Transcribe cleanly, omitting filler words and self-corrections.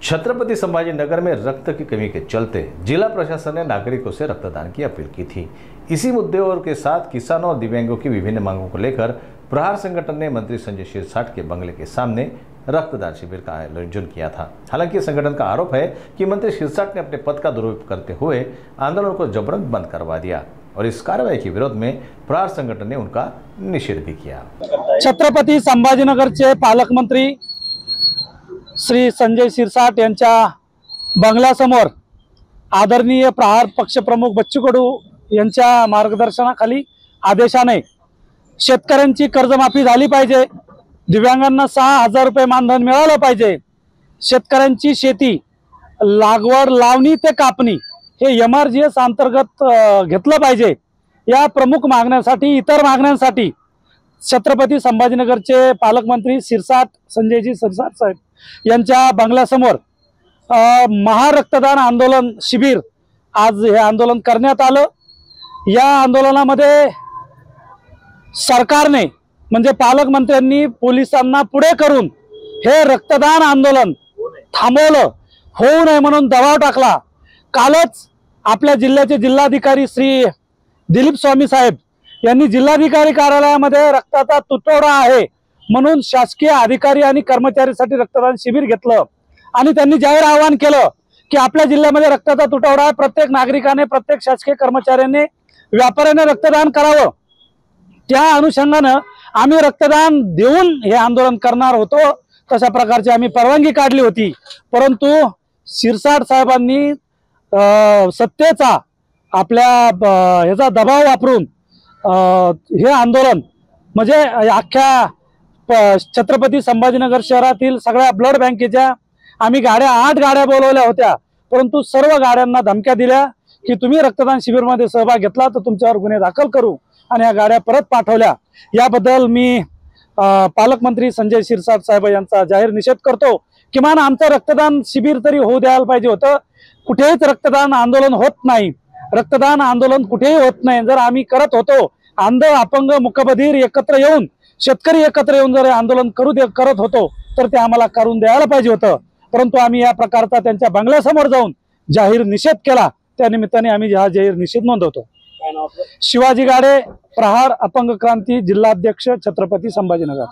छत्रपति संभाजी नगर में रक्त की कमी के चलते जिला प्रशासन ने नागरिकों से रक्तदान की अपील की थी। इसी मुद्दे और के साथ किसानों और दिव्यांगों की विभिन्न मांगों को लेकर प्रहार संगठन ने मंत्री संजय शिरसाट के बंगले के सामने रक्तदान शिविर का आयोजन किया था। हालांकि संगठन का आरोप है कि मंत्री शिरसाट ने अपने पद का दुरुपयोग करते हुए आंदोलन को जबरन बंद करवा दिया और इस कार्रवाई के विरोध में प्रहार संगठन ने उनका निषेध भी किया। छत्रपति संभाजीनगर के पालक मंत्री श्री संजय शिरसाट यांच्या बंगल्यासमोर आदरणीय प्रहार पक्षप्रमुख बच्चू कडू यांच्या मार्गदर्शनाखाली आदेशाने शेतकऱ्यांची कर्जमाफी झाली पाहिजे, दिव्यांगांना 6,000 रुपये मानधन मिळालं पाहिजे, शेतकऱ्यांची शेती लागवड लावणी ते कापणी हे MRGS अंतर्गत घेतलं पाहिजे। या प्रमुख मागण्यांसाठी इतर मागण्यांसाठी छत्रपती संभाजीनगरचे पालकमंत्री शिरसाट संजयजी शिरसाट साहेब यांच्या बंगल्यासमोर महारक्तदान आंदोलन शिबिर आज हे आंदोलन करण्यात आलं। या आंदोलनामध्ये सरकारने म्हणजे पालकमंत्र्यांनी पोलिसांना पुढे करून हे रक्तदान आंदोलन थांबवलं, होऊ नये म्हणून दबाव टाकला। कालच आपल्या जिल्ह्याचे जिल्हाधिकारी श्री दिलीप स्वामी साहेब यांनी जिल्हाधिकारी कार्यालयामध्ये रक्ताचा तुटवडा आहे म्हणून शासकीय अधिकारी आणि कर्मचाऱ्यांसाठी रक्तदान शिबिर घेतलं आणि त्यांनी जाहीर आवाहन केलं की आपल्या जिल्ह्यामध्ये रक्ताचा तुटवडा आहे, प्रत्येक नागरिकाने प्रत्येक शासकीय कर्मचाऱ्याने व्यापाऱ्याने रक्तदान करावं। त्या अनुषंगाने आम्ही रक्तदान देऊन हे आंदोलन करणार होतो, तशा प्रकारची आम्ही परवानगी काढली होती। परंतु शिरसाट साहेबांनी सत्तेचा आपल्या ह्याचा दबाव वापरून हे आंदोलन म्हणजे अख्ख्या छत्रपती संभाजीनगर शहरातील सगळ्या ब्लड बँकेच्या आम्ही गाड्या 8 गाड्या बोलवल्या होत्या, परंतु सर्व गाड्यांना धमक्या दिल्या की तुम्ही रक्तदान शिबिरमध्ये सहभाग घेतला तर तुमच्यावर गुन्हे दाखल करू आणि या गाड्या परत पाठवल्या। याबद्दल मी पालकमंत्री संजय शिरसाट साहेब यांचा जाहीर निषेध करतो। किमान आमचं रक्तदान शिबिर तरी होऊ द्यायला पाहिजे होतं। कुठेच रक्तदान आंदोलन होत नाही, रक्तदान आंदोलन कुठेही होत नाही। जर आम्ही करत होतो अंध अपंग मुकबधीर एकत्र येऊन शेतकरी एकत्र येऊन जर आंदोलन करत होतो तर ते आम्हाला करून द्यायला पाहिजे होतं, परंतु आम्ही या प्रकारचा त्यांच्या बंगल्यासमोर जाऊन जाहीर निषेध केला। त्या निमित्ताने आम्ही हा जाहीर निषेध नोंदवतो। शिवाजी गाडे, प्रहार अपंग क्रांती जिल्हाध्यक्ष, छत्रपती संभाजीनगर।